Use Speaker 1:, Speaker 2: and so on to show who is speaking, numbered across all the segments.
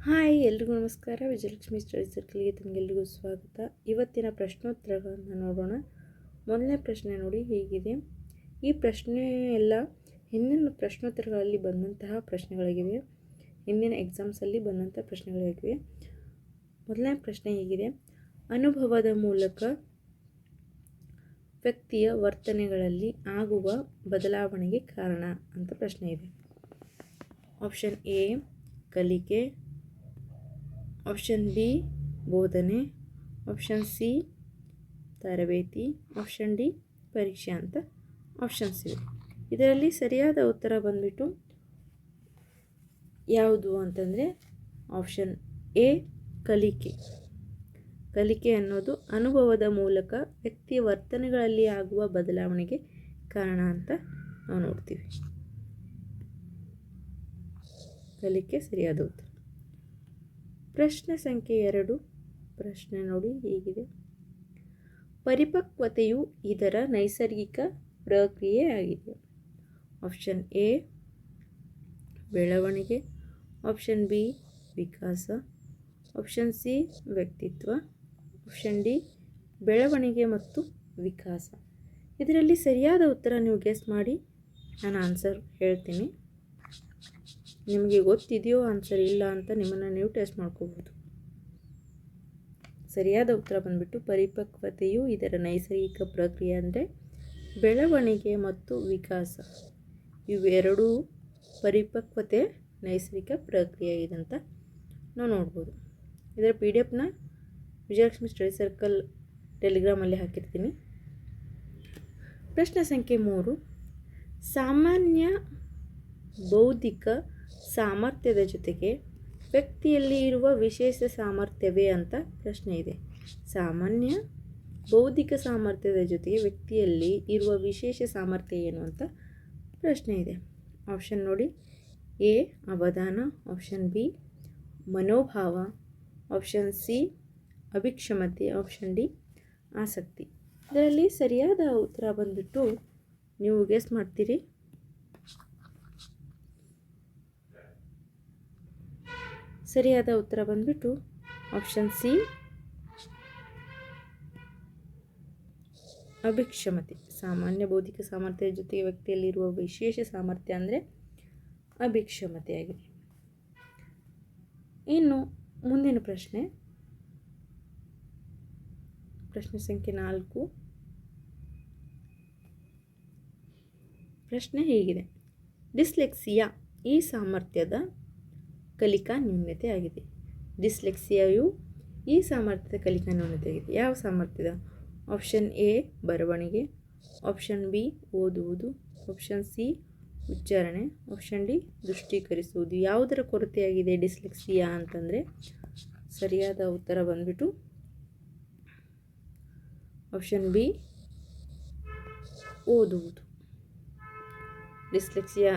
Speaker 1: Hi ಎಲ್ರಿಗೂ ನಮಸ್ಕಾರ. Vijayalakshmi study ಸರ್ಕಲ್ಗೆ ತಮಗೆಲ್ಲರಿಗೂ ಸ್ವಾಗತ. ಇವತ್ತಿನ ಪ್ರಶ್ನೋತ್ತರಗಳನ್ನು ನೋಡೋಣ. ಮೊದಲನೇ ಪ್ರಶ್ನೆ ನೋಡಿ ಹೀಗಿದೆ. ಈ ಪ್ರಶ್ನೆ ಎಲ್ಲ ಹಿಂದಿನ ಪ್ರಶ್ನೋತ್ತರಗಳಲ್ಲಿ ಬಂದಂತಹ ಪ್ರಶ್ನೆಗಳಾಗಿವೆ, ಹಿಂದಿನ ಎಕ್ಸಾಮ್ಸಲ್ಲಿ ಬಂದಂಥ ಪ್ರಶ್ನೆಗಳಾಗಿವೆ. ಮೊದಲನೇ ಪ್ರಶ್ನೆ ಹೀಗಿದೆ: ಅನುಭವದ ಮೂಲಕ ವ್ಯಕ್ತಿಯ ವರ್ತನೆಗಳಲ್ಲಿ ಆಗುವ ಬದಲಾವಣೆಗೆ ಕಾರಣ ಅಂತ ಪ್ರಶ್ನೆ ಇದೆ. ಆಪ್ಷನ್ ಎ ಕಲಿಕೆ, ಆಪ್ಷನ್ ಬಿ ಬೋಧನೆ, ಆಪ್ಷನ್ ಸಿ ತರಬೇತಿ, ಆಪ್ಷನ್ ಡಿ ಪರೀಕ್ಷೆ ಅಂತ ಆಪ್ಷನ್ಸ್ ಇವೆ. ಇದರಲ್ಲಿ ಸರಿಯಾದ ಉತ್ತರ ಬಂದ್ಬಿಟ್ಟು ಯಾವುದು ಅಂತಂದರೆ ಆಪ್ಷನ್ ಎ ಕಲಿಕೆ. ಕಲಿಕೆ ಅನ್ನೋದು ಅನುಭವದ ಮೂಲಕ ವ್ಯಕ್ತಿಯ ವರ್ತನೆಗಳಲ್ಲಿ ಆಗುವ ಬದಲಾವಣೆಗೆ ಕಾರಣ ಅಂತ ನಾವು ನೋಡ್ತೀವಿ. ಕಲಿಕೆ ಸರಿಯಾದ ಉತ್ತರ. ಪ್ರಶ್ನೆ ಸಂಖ್ಯೆ 2. ಪ್ರಶ್ನೆ ನೋಡಿ ಹೀಗಿದೆ: ಪರಿಪಕ್ವತೆಯು ಇದರ ನೈಸರ್ಗಿಕ ಪ್ರಕ್ರಿಯೆಯಾಗಿದೆ. ಆಪ್ಷನ್ ಎ ಬೆಳವಣಿಗೆ, ಆಪ್ಷನ್ ಬಿ ವಿಕಾಸ, ಆಪ್ಷನ್ ಸಿ ವ್ಯಕ್ತಿತ್ವ, ಆಪ್ಷನ್ ಡಿ ಬೆಳವಣಿಗೆ ಮತ್ತು ವಿಕಾಸ. ಇದರಲ್ಲಿ ಸರಿಯಾದ ಉತ್ತರ ನೀವು ಗೆಸ್ ಮಾಡಿ. ನಾನು ಆನ್ಸರ್ ಹೇಳ್ತೀನಿ. ನಿಮಗೆ ಗೊತ್ತಿದೆಯೋ ಆನ್ಸರ್ ಇಲ್ಲ ಅಂತ ನಿಮ್ಮನ್ನು ನೀವು ಟೆಸ್ಟ್ ಮಾಡ್ಕೋಬೋದು. ಸರಿಯಾದ ಉತ್ತರ ಬಂದ್ಬಿಟ್ಟು ಪರಿಪಕ್ವತೆಯು ಇದರ ನೈಸರ್ಗಿಕ ಪ್ರಕ್ರಿಯೆ ಅಂದರೆ ಬೆಳವಣಿಗೆ ಮತ್ತು ವಿಕಾಸ. ಇವೆರಡೂ ಪರಿಪಕ್ವತೆ ನೈಸರ್ಗಿಕ ಪ್ರಕ್ರಿಯೆ ಇದೆ ಅಂತ ನಾವು ನೋಡ್ಬೋದು. ಇದರ PDF ವಿಜಯಲಕ್ಷ್ಮಿ ಸ್ಟಡಿ ಸರ್ಕಲ್ ಟೆಲಿಗ್ರಾಮಲ್ಲಿ ಹಾಕಿರ್ತೀನಿ. ಪ್ರಶ್ನೆ ಸಂಖ್ಯೆ 3. ಸಾಮಾನ್ಯ ಬೌದ್ಧಿಕ ಸಾಮರ್ಥ್ಯದ ಜೊತೆಗೆ ವ್ಯಕ್ತಿಯಲ್ಲಿ ಇರುವ ವಿಶೇಷ ಸಾಮರ್ಥ್ಯವೇ ಅಂತ ಪ್ರಶ್ನೆ ಇದೆ. ಸಾಮಾನ್ಯ ಬೌದ್ಧಿಕ ಸಾಮರ್ಥ್ಯದ ಜೊತೆಗೆ ವ್ಯಕ್ತಿಯಲ್ಲಿ ಇರುವ ವಿಶೇಷ ಸಾಮರ್ಥ್ಯ ಏನು ಅಂತ ಪ್ರಶ್ನೆ ಇದೆ. ಆಪ್ಷನ್ ನೋಡಿ: ಎ ಅವಧಾನ, ಆಪ್ಷನ್ ಬಿ ಮನೋಭಾವ, ಆಪ್ಷನ್ ಸಿ ಅಭಿಕ್ಷಮತೆ, ಆಪ್ಷನ್ ಡಿ ಆಸಕ್ತಿ. ಇದರಲ್ಲಿ ಸರಿಯಾದ ಉತ್ತರ ಬಂದ್ಬಿಟ್ಟು ನೀವು ಗೆಸ್ ಮಾಡ್ತೀರಿ. ಸರಿಯಾದ ಉತ್ತರ ಬಂದ್ಬಿಟ್ಟು ಆಪ್ಷನ್ ಸಿ ಅಭಿಕ್ಷಮತೆ. ಸಾಮಾನ್ಯ ಬೌದ್ಧಿಕ ಸಾಮರ್ಥ್ಯದ ಜೊತೆಗೆ ವ್ಯಕ್ತಿಯಲ್ಲಿರುವ ವಿಶೇಷ ಸಾಮರ್ಥ್ಯ ಅಂದರೆ ಅಭಿಕ್ಷಮತೆಯಾಗಿದೆ. ಇನ್ನು ಮುಂದಿನ ಪ್ರಶ್ನೆ ಸಂಖ್ಯೆ 4. ಪ್ರಶ್ನೆ ಹೀಗಿದೆ: ಡಿಸ್ಲೆಕ್ಸಿಯಾ ಈ ಸಾಮರ್ಥ್ಯದ ಕಲಿಕಾ ನ್ಯೂನತೆ ಆಗಿದೆ. ಡಿಸ್ಲೆಕ್ಸಿಯಾಯು ಈ ಸಾಮರ್ಥ್ಯದ ಕಲಿಕಾ ನ್ಯೂನತೆ ಆಗಿದೆ. ಯಾವ ಸಾಮರ್ಥ್ಯದ? ಆಪ್ಷನ್ ಎ ಬರವಣಿಗೆ, ಆಪ್ಷನ್ ಬಿ ಓದುವುದು, ಆಪ್ಷನ್ ಸಿ ಉಚ್ಚಾರಣೆ, ಆಪ್ಷನ್ ಡಿ ದೃಷ್ಟೀಕರಿಸುವುದು. ಯಾವುದರ ಕೊರತೆಯಾಗಿದೆ ಡಿಸ್ಲೆಕ್ಸಿಯಾ ಅಂತಂದರೆ ಸರಿಯಾದ ಉತ್ತರ ಬಂದ್ಬಿಟ್ಟು ಆಪ್ಷನ್ ಬಿ ಓದುವುದು. ಡಿಸ್ಲೆಕ್ಸಿಯಾ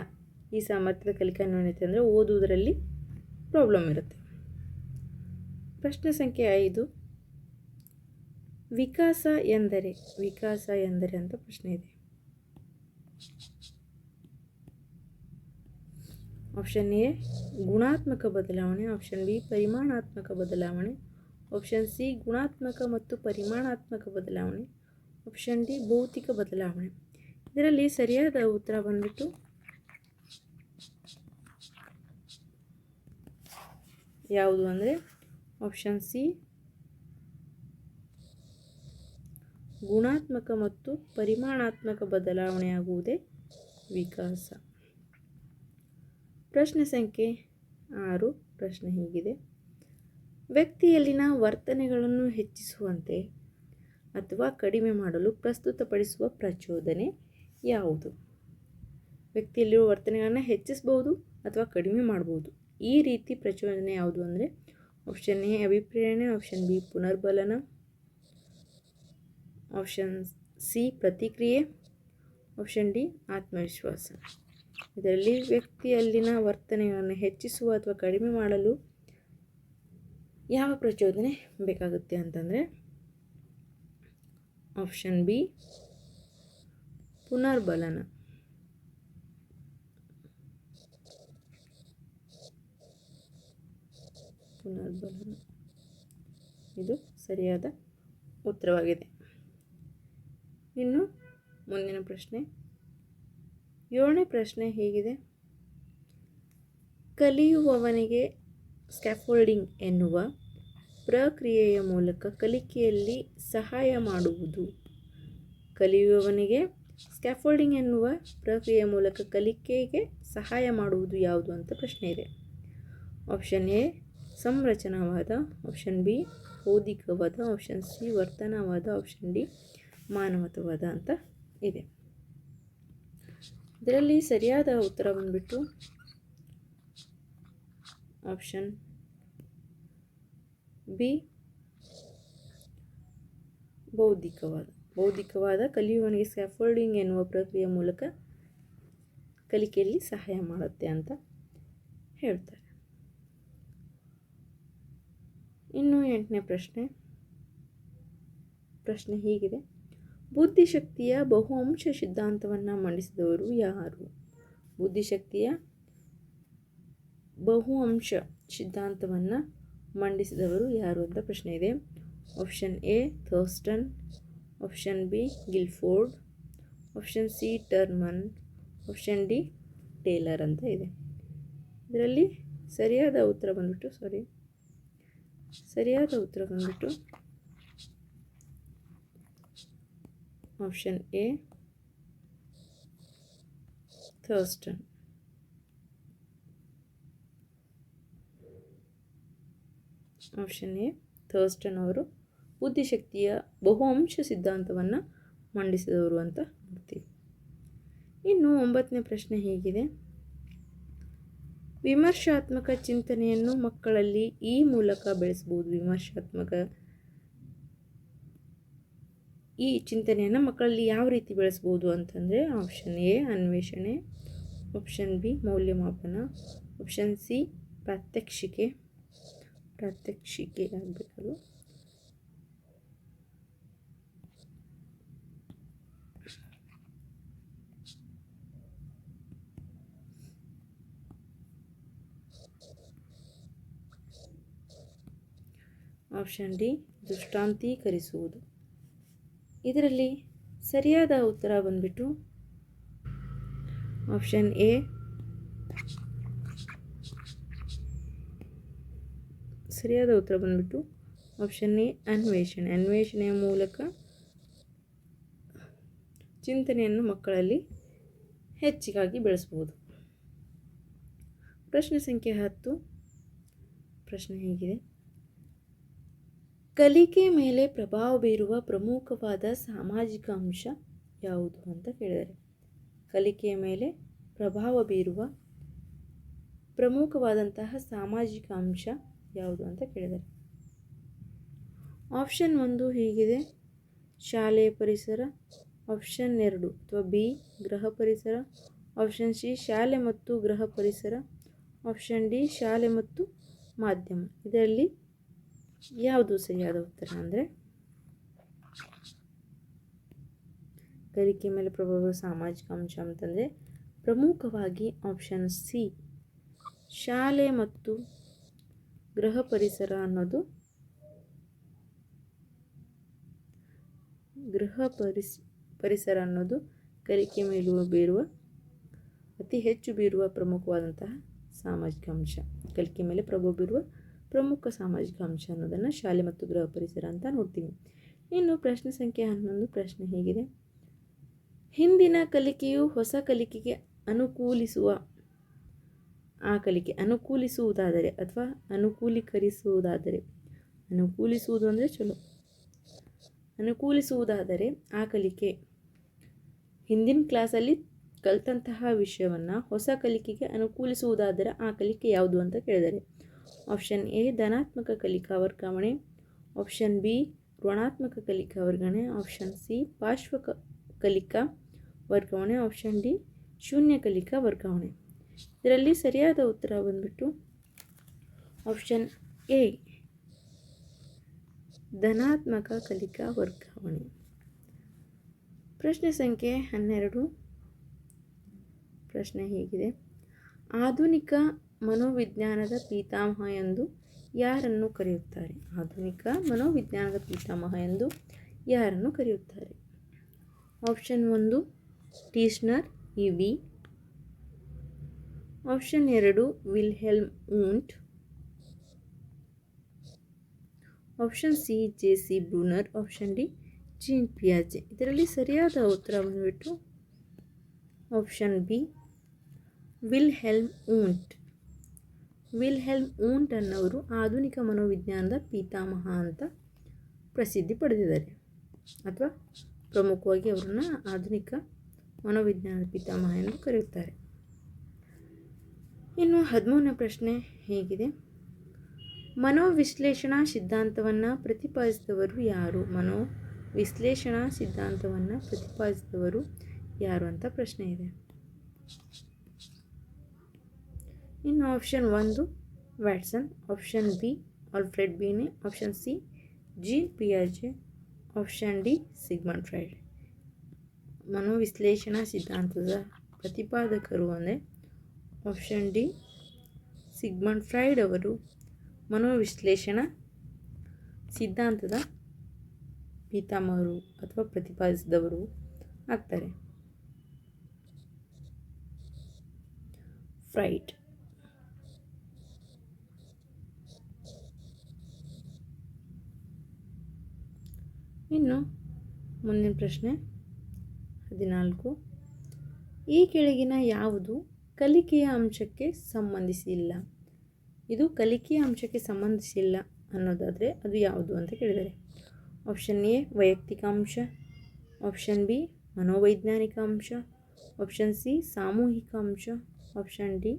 Speaker 1: ಈ ಸಾಮರ್ಥ್ಯದ ಕಲಿಕಾ ನ್ಯೂನತೆ ಅಂದರೆ ಓದುವುದರಲ್ಲಿ ಪ್ರಾಬ್ಲಮ್ ಇರುತ್ತೆ. ಪ್ರಶ್ನೆ ಸಂಖ್ಯೆ 5. ವಿಕಾಸ ಎಂದರೆ ಅಂತ ಪ್ರಶ್ನೆ ಇದೆ. ಆಪ್ಷನ್ ಎ ಗುಣಾತ್ಮಕ ಬದಲಾವಣೆ, ಆಪ್ಷನ್ ಬಿ ಪರಿಮಾಣಾತ್ಮಕ ಬದಲಾವಣೆ, ಆಪ್ಷನ್ ಸಿ ಗುಣಾತ್ಮಕ ಮತ್ತು ಪರಿಮಾಣಾತ್ಮಕ ಬದಲಾವಣೆ, ಆಪ್ಷನ್ ಡಿ ಭೌತಿಕ ಬದಲಾವಣೆ. ಇದರಲ್ಲಿ ಸರಿಯಾದ ಉತ್ತರ ಬಂದ್ಬಿಟ್ಟು ಯಾವುದು ಅಂದರೆ ಆಪ್ಷನ್ ಸಿ ಗುಣಾತ್ಮಕ ಮತ್ತು ಪರಿಮಾಣಾತ್ಮಕ ಬದಲಾವಣೆಯಾಗುವುದೇ ವಿಕಾಸ. ಪ್ರಶ್ನೆ ಸಂಖ್ಯೆ 6. ಪ್ರಶ್ನೆ ಹೀಗಿದೆ: ವ್ಯಕ್ತಿಯಲ್ಲಿನ ವರ್ತನೆಗಳನ್ನು ಹೆಚ್ಚಿಸುವಂತೆ ಅಥವಾ ಕಡಿಮೆ ಮಾಡಲು ಪ್ರಸ್ತುತಪಡಿಸುವ ಪ್ರಚೋದನೆ ಯಾವುದು? ವ್ಯಕ್ತಿಯಲ್ಲಿರುವ ವರ್ತನೆಗಳನ್ನು ಹೆಚ್ಚಿಸಬಹುದು ಅಥವಾ ಕಡಿಮೆ ಮಾಡಬಹುದು. ಈ ರೀತಿ ಪ್ರಚೋದನೆ ಯಾವುದು ಅಂದರೆ ಆಪ್ಷನ್ ಎ ಅಭಿಪ್ರೇರಣೆ, ಆಪ್ಷನ್ ಬಿ ಪುನರ್ಬಲನ, ಆಪ್ಷನ್ ಸಿ ಪ್ರತಿಕ್ರಿಯೆ, ಆಪ್ಷನ್ ಡಿ ಆತ್ಮವಿಶ್ವಾಸ. ಇದರಲ್ಲಿ ವ್ಯಕ್ತಿಯಲ್ಲಿನ ವರ್ತನೆಗಳನ್ನು ಹೆಚ್ಚಿಸುವ ಅಥವಾ ಕಡಿಮೆ ಮಾಡಲು ಯಾವ ಪ್ರಚೋದನೆ ಬೇಕಾಗುತ್ತೆ ಅಂತಂದರೆ ಆಪ್ಷನ್ ಬಿ ಪುನರ್ಬಲನ. ಪುನರ್ಬಲನ. ಇದು ಸರಿಯಾದ ಉತ್ತರವಾಗಿದೆ. ಇನ್ನು ಮುಂದಿನ ಪ್ರಶ್ನೆ, 7ನೇ ಪ್ರಶ್ನೆ ಹೀಗಿದೆ. ಕಲಿಯುವವನಿಗೆ ಸ್ಕ್ಯಾಫೋಲ್ಡಿಂಗ್ ಎನ್ನುವ ಪ್ರಕ್ರಿಯೆಯ ಮೂಲಕ ಕಲಿಕೆಯಲ್ಲಿ ಸಹಾಯ ಮಾಡುವುದು. ಕಲಿಯುವವನಿಗೆ ಸ್ಕ್ಯಾಫೋಲ್ಡಿಂಗ್ ಎನ್ನುವ ಪ್ರಕ್ರಿಯೆಯ ಮೂಲಕ ಕಲಿಕೆಗೆ ಸಹಾಯ ಮಾಡುವುದು ಯಾವುದು ಅಂತ ಪ್ರಶ್ನೆ ಇದೆ. ಆಪ್ಷನ್ ಎ ಸಂರಚನಾವಾದ, ಆಪ್ಷನ್ ಬಿ ಬೌದ್ಧಿಕವಾದ, ಆಪ್ಷನ್ ಸಿ ವರ್ತನವಾದ, ಆಪ್ಷನ್ ಡಿ ಮಾನವತಾವಾದ ಅಂತ ಇದೆ. ಇದರಲ್ಲಿ ಸರಿಯಾದ ಉತ್ತರ ಬಂದ್ಬಿಟ್ಟು ಆಪ್ಷನ್ ಬಿ ಬೌದ್ಧಿಕವಾದ ಕಲಿಯುವವನಿಗೆ ಸ್ಕ್ಯಾಫೋಲ್ಡಿಂಗ್ ಎನ್ನುವ ಪ್ರಕ್ರಿಯೆಯ ಮೂಲಕ ಕಲಿಕೆಯಲ್ಲಿ ಸಹಾಯ ಮಾಡುತ್ತೆ ಅಂತ ಹೇಳ್ತಾರೆ. ಇನ್ನು 8ನೇ ಪ್ರಶ್ನೆ ಹೀಗಿದೆ. ಬುದ್ಧಿಶಕ್ತಿಯ ಬಹುಅಂಶ ಸಿದ್ಧಾಂತವನ್ನು ಮಂಡಿಸಿದವರು ಯಾರು? ಬುದ್ಧಿಶಕ್ತಿಯ ಬಹುಅಂಶ ಸಿದ್ಧಾಂತವನ್ನು ಮಂಡಿಸಿದವರು ಯಾರು ಅಂತ ಪ್ರಶ್ನೆ ಇದೆ. Option A Thurstone, option B Guilford, option C Terman, option D Taylor ಅಂತ ಇದೆ. ಇದರಲ್ಲಿ ಸರಿಯಾದ ಉತ್ತರ ಬಂದ್ಬಿಟ್ಟು option A Thurstone. Option A Thurstone ಅವರು ಬುದ್ಧಿಶಕ್ತಿಯ ಬಹುಅಂಶ ಸಿದ್ಧಾಂತವನ್ನು ಮಂಡಿಸಿದವರು ಅಂತ ನೋಡ್ತೀವಿ. ಇನ್ನು 9ನೇ ಪ್ರಶ್ನೆ ಹೀಗಿದೆ. ವಿಮರ್ಶಾತ್ಮಕ ಚಿಂತನೆಯನ್ನು ಮಕ್ಕಳಲ್ಲಿ ಈ ಮೂಲಕ ಬೆಳೆಸಬಹುದು. ಈ ಚಿಂತನೆಯನ್ನು ಮಕ್ಕಳಲ್ಲಿ ಯಾವ ರೀತಿ ಬೆಳೆಸ್ಬೋದು ಅಂತಂದರೆ ಆಪ್ಷನ್ ಎ ಅನ್ವೇಷಣೆ, ಆಪ್ಷನ್ ಬಿ ಮೌಲ್ಯಮಾಪನ, ಆಪ್ಷನ್ ಸಿ ಪ್ರಾತ್ಯಕ್ಷಿಕೆ ಆಗಬೇಕದು, ಆಪ್ಷನ್ ಡಿ ದೃಷ್ಟಾಂತೀಕರಿಸುವುದು. ಇದರಲ್ಲಿ ಸರಿಯಾದ ಉತ್ತರ ಬಂದ್ಬಿಟ್ಟು ಆಪ್ಷನ್ ಎ ಆಪ್ಷನ್ ಎ ಅನ್ವೇಷಣೆಯ ಮೂಲಕ ಚಿಂತನೆಯನ್ನು ಮಕ್ಕಳಲ್ಲಿ ಹೆಚ್ಚಿಗಾಗಿ ಬೆಳೆಸಬಹುದು. ಪ್ರಶ್ನೆ ಸಂಖ್ಯೆ 10 ಪ್ರಶ್ನೆ ಹೀಗಿದೆ. ಕಲಿಕೆ ಮೇಲೆ ಪ್ರಭಾವ ಬೀರುವ ಪ್ರಮುಖವಾದ ಸಾಮಾಜಿಕ ಅಂಶ ಯಾವುದು ಅಂತ ಕೇಳಿದ್ದಾರೆ. ಕಲಿಕೆಯ ಮೇಲೆ ಪ್ರಭಾವ ಬೀರುವ ಪ್ರಮುಖವಾದಂತಹ ಸಾಮಾಜಿಕ ಅಂಶ ಯಾವುದು ಅಂತ ಕೇಳಿದ್ದಾರೆ. ಆಪ್ಷನ್ 1 ಹೀಗಿದೆ, ಶಾಲೆಯ ಪರಿಸರ. ಆಪ್ಷನ್ 2 ಅಥವಾ ಬಿ ಗೃಹ ಪರಿಸರ. ಆಪ್ಷನ್ ಸಿ ಶಾಲೆ ಮತ್ತು ಗೃಹ ಪರಿಸರ. ಆಪ್ಷನ್ ಡಿ ಶಾಲೆ ಮತ್ತು ಮಾಧ್ಯಮ. ಇದರಲ್ಲಿ ಯಾವುದು ಸರಿಯಾದ ಉತ್ತರ ಅಂದರೆ ಕಲಿಕೆ ಮೇಲೆ ಪ್ರಭಾವ ಸಾಮಾಜಿಕ ಅಂಶ ಅಂತಂದರೆ ಪ್ರಮುಖವಾಗಿ ಆಪ್ಷನ್ ಸಿ ಶಾಲೆ ಮತ್ತು ಗೃಹ ಪರಿಸರ ಅನ್ನೋದು ಪರಿಸರ ಅನ್ನೋದು ಕಲಿಕೆ ಮೇಲೆ ಅತಿ ಹೆಚ್ಚು ಬೀರುವ ಪ್ರಮುಖವಾದಂತಹ ಸಾಮಾಜಿಕ ಅಂಶ. ಕಲಿಕೆ ಮೇಲೆ ಪ್ರಭಾವ ಬೀರುವ ಪ್ರಮುಖ ಸಾಮಾಜಿಕ ಅಂಶ ಅನ್ನೋದನ್ನು ಶಾಲೆ ಮತ್ತು ಗೃಹ ಪರಿಸರ ಅಂತ ನೋಡ್ತೀವಿ. ಇನ್ನು ಪ್ರಶ್ನೆ ಸಂಖ್ಯೆ 11 ಪ್ರಶ್ನೆ ಹೀಗಿದೆ. ಹಿಂದಿನ ಕಲಿಕೆಯು ಹೊಸ ಕಲಿಕೆಗೆ ಅನುಕೂಲಿಸುವುದಾದರೆ ಅಥವಾ ಅನುಕೂಲೀಕರಿಸುವುದಾದರೆ, ಅನುಕೂಲಿಸುವುದು ಅಂದರೆ ಚಲೋ, ಅನುಕೂಲಿಸುವುದಾದರೆ ಆ ಕಲಿಕೆ ಹಿಂದಿನ ಕ್ಲಾಸಲ್ಲಿ ಕಲಿತಂತಹ ವಿಷಯವನ್ನು ಹೊಸ ಕಲಿಕೆಗೆ ಅನುಕೂಲಿಸುವುದಾದರೆ ಆ ಕಲಿಕೆ ಯಾವುದು ಅಂತ ಕೇಳಿದ್ದಾರೆ. ಆಪ್ಷನ್ ಎ ಧನಾತ್ಮಕ ಕಲಿಕಾ ವರ್ಗಾವಣೆ, ಆಪ್ಷನ್ ಬಿ ಋಣಾತ್ಮಕ ಕಲಿಕಾ ವರ್ಗಾವಣೆ, ಆಪ್ಷನ್ ಸಿ ಪಾರ್ಶ್ವ ಕಲಿಕಾ ವರ್ಗಾವಣೆ, ಆಪ್ಷನ್ ಡಿ ಶೂನ್ಯ ಕಲಿಕಾ ವರ್ಗಾವಣೆ. ಇದರಲ್ಲಿ ಸರಿಯಾದ ಉತ್ತರ ಬಂದ್ಬಿಟ್ಟು ಆಪ್ಷನ್ ಎ ಧನಾತ್ಮಕ ಕಲಿಕಾ ವರ್ಗಾವಣೆ. ಪ್ರಶ್ನೆ ಸಂಖ್ಯೆ 12 ಪ್ರಶ್ನೆ ಹೀಗಿದೆ. ಆಧುನಿಕ ಮನೋವಿಜ್ಞಾನದ ಪಿತಾಮಹ ಎಂದು ಯಾರನ್ನು ಕರೆಯುತ್ತಾರೆ? ಆಧುನಿಕ ಮನೋವಿಜ್ಞಾನದ ಪಿತಾಮಹ ಎಂದು ಯಾರನ್ನು ಕರೆಯುತ್ತಾರೆ? Option 1 Titchener E V. Option 2 Wilhelm Wundt. Option C J C. Bruner. Option D Jean ಪಿಯಾಜೆ. ಇದರಲ್ಲಿ ಸರಿಯಾದ ಉತ್ತರ ಬಂದುಬಿಟ್ಟು option B Wilhelm Wundt. Wilhelm Wundt ಅನ್ನೋರು ಆಧುನಿಕ ಮನೋವಿಜ್ಞಾನದ ಪಿತಾಮಹ ಅಂತ ಪ್ರಸಿದ್ಧಿ ಪಡೆದಿದ್ದಾರೆ, ಅಥವಾ ಪ್ರಮುಖವಾಗಿ ಅವರನ್ನ ಆಧುನಿಕ ಮನೋವಿಜ್ಞಾನದ ಪಿತಾಮಹ ಎಂದು ಕರೆಯುತ್ತಾರೆ. ಇನ್ನು 13ನೇ ಪ್ರಶ್ನೆ ಹೇಗಿದೆ? ಮನೋವಿಶ್ಲೇಷಣಾ ಸಿದ್ಧಾಂತವನ್ನು ಪ್ರತಿಪಾದಿಸಿದವರು ಯಾರು? ಮನೋವಿಶ್ಲೇಷಣಾ ಸಿದ್ಧಾಂತವನ್ನು ಪ್ರತಿಪಾದಿಸಿದವರು ಯಾರು ಅಂತ ಪ್ರಶ್ನೆ ಇದೆ. ಇನ್ನು option 1 Watson. Option B Alfred Binet. Option C Jean ಪಿಯಾಜೆ. Option D Sigmund Freud. ಮನೋವಿಶ್ಲೇಷಣಾ ಸಿದ್ಧಾಂತದ ಪ್ರತಿಪಾದಕರು ಅಂದರೆ ಆಪ್ಷನ್ ಡಿ ಸಿಗ್ಮಂಡ್ ಫ್ರಾಯ್ಡ್ ಅವರು ಮನೋವಿಶ್ಲೇಷಣಾ ಸಿದ್ಧಾಂತದ ಪಿತಾಮಹರು ಅಥವಾ ಪ್ರತಿಪಾದಿಸಿದವರು ಆಗ್ತಾರೆ. ಫ್ರಾಯ್ಡ್. ಇನ್ನು ಮುಂದಿನ ಪ್ರಶ್ನೆ 14. ಈ ಕೆಳಗಿನ ಯಾವುದು ಕಲಿಕೆಯ ಅಂಶಕ್ಕೆ ಸಂಬಂಧಿಸಿಲ್ಲ? ಇದು ಕಲಿಕೆಯ ಅಂಶಕ್ಕೆ ಸಂಬಂಧಿಸಿಲ್ಲ ಅನ್ನೋದಾದರೆ ಅದು ಯಾವುದು ಅಂತ ಕೇಳಿದ್ದಾರೆ. ಆಪ್ಷನ್ ಎ ವೈಯಕ್ತಿಕ ಅಂಶ. ಆಪ್ಷನ್ ಬಿ ಮನೋವೈಜ್ಞಾನಿಕ ಅಂಶ. ಆಪ್ಷನ್ ಸಿ ಸಾಮೂಹಿಕ ಅಂಶ. ಆಪ್ಷನ್ ಡಿ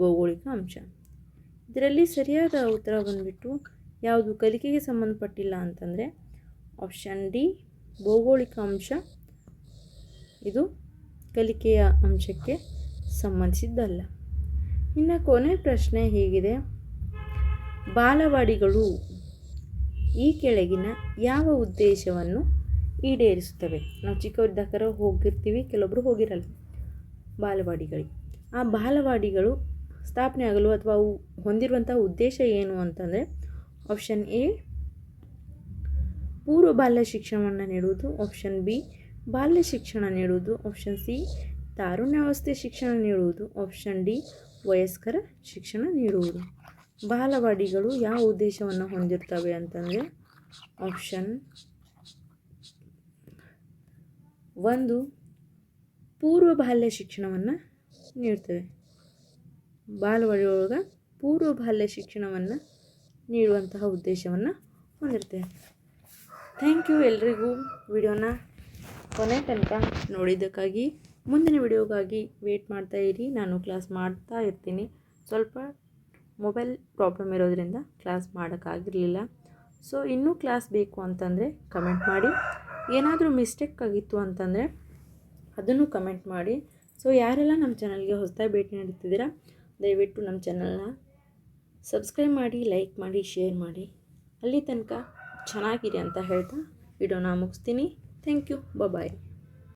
Speaker 1: ಭೌಗೋಳಿಕ ಅಂಶ. ಇದರಲ್ಲಿ ಸರಿಯಾದ ಉತ್ತರ ಬಂದುಬಿಟ್ಟು ಯಾವುದು ಕಲಿಕೆಗೆ ಸಂಬಂಧಪಟ್ಟಿಲ್ಲ ಅಂತಂದರೆ ಆಪ್ಷನ್ ಡಿ ಭೌಗೋಳಿಕ ಅಂಶ. ಇದು ಕಲಿಕೆಯ ಅಂಶಕ್ಕೆ ಸಂಬಂಧಿಸಿದ್ದಲ್ಲ. ಇನ್ನು ಕೊನೆ ಪ್ರಶ್ನೆ ಹೀಗಿದೆ: ಬಾಲವಾಡಿಗಳು ಈ ಕೆಳಗಿನ ಯಾವ ಉದ್ದೇಶವನ್ನು ಈಡೇರಿಸುತ್ತವೆ? ನಾವು ಚಿಕ್ಕವರಿದ್ದಾಗ ಹೋಗಿರ್ತೀವಿ, ಕೆಲವೊಬ್ಬರು ಹೋಗಿರಲ್ಲ ಬಾಲವಾಡಿಗಳಿಗೆ. ಆ ಬಾಲವಾಡಿಗಳು ಸ್ಥಾಪನೆ ಆಗಲು ಅಥವಾ ಅವು ಹೊಂದಿರುವಂಥ ಉದ್ದೇಶ ಏನು ಅಂತಂದರೆ ಆಪ್ಷನ್ ಎ ಪೂರ್ವ ಬಾಲ್ಯ ಶಿಕ್ಷಣವನ್ನು ನೀಡುವುದು. ಆಪ್ಷನ್ ಬಿ ಬಾಲ್ಯ ಶಿಕ್ಷಣ ನೀಡುವುದು. ಆಪ್ಷನ್ ಸಿ ತಾರುಣ್ಯಾವಸ್ಥೆ ಶಿಕ್ಷಣ ನೀಡುವುದು. ಆಪ್ಷನ್ ಡಿ ವಯಸ್ಕರ ಶಿಕ್ಷಣ ನೀಡುವುದು. ಬಾಲವಾಡಿಗಳು ಯಾವ ಉದ್ದೇಶವನ್ನು ಹೊಂದಿರ್ತವೆ ಅಂತಂದರೆ ಆಪ್ಷನ್ 1 ಪೂರ್ವ ಬಾಲ್ಯ ಶಿಕ್ಷಣವನ್ನು ನೀಡ್ತವೆ. ಬಾಲವಾಡಿಯೊಳಗೆ ಪೂರ್ವ ಬಾಲ್ಯ ಶಿಕ್ಷಣವನ್ನು ನೀಡುವಂತಹ ಉದ್ದೇಶವನ್ನು ಹೊಂದಿರ್ತವೆ. ಥ್ಯಾಂಕ್ ಯು ಎಲ್ರಿಗೂ ವಿಡಿಯೋನ ಕೊನೆ ತನಕ ನೋಡಿದ್ದಕ್ಕಾಗಿ. ಮುಂದಿನ ವಿಡಿಯೋಗಾಗಿ ವೇಟ್ ಮಾಡ್ತಾ ಇರಿ. ನಾನು ಕ್ಲಾಸ್ ಮಾಡ್ತಾ ಇರ್ತೀನಿ. ಸ್ವಲ್ಪ ಮೊಬೈಲ್ ಪ್ರಾಬ್ಲಮ್ ಇರೋದ್ರಿಂದ ಕ್ಲಾಸ್ ಮಾಡೋಕ್ಕಾಗಿರಲಿಲ್ಲ. ಸೊ ಇನ್ನೂ ಕ್ಲಾಸ್ ಬೇಕು ಅಂತಂದರೆ ಕಮೆಂಟ್ ಮಾಡಿ. ಏನಾದರೂ ಮಿಸ್ಟೇಕ್ ಆಗಿತ್ತು ಅಂತಂದರೆ ಅದನ್ನು ಕಮೆಂಟ್ ಮಾಡಿ. ಸೊ ಯಾರೆಲ್ಲ ನಮ್ಮ ಚಾನಲ್ಗೆ ಹೊಸದಾಗಿ ಭೇಟಿ ನೀಡುತ್ತಿದ್ದೀರಾ ದಯವಿಟ್ಟು ನಮ್ಮ ಚಾನಲ್ನ ಸಬ್ಸ್ಕ್ರೈಬ್ ಮಾಡಿ, ಲೈಕ್ ಮಾಡಿ, ಶೇರ್ ಮಾಡಿ. ಅಲ್ಲಿ ತನಕ ಚೆನ್ನಾಗಿರಿ ಅಂತ ಹೇಳ್ತಾ ವಿಡಿಯೋನ ಮುಗಿಸ್ತೀನಿ. Thank you. ಬಾಯ್.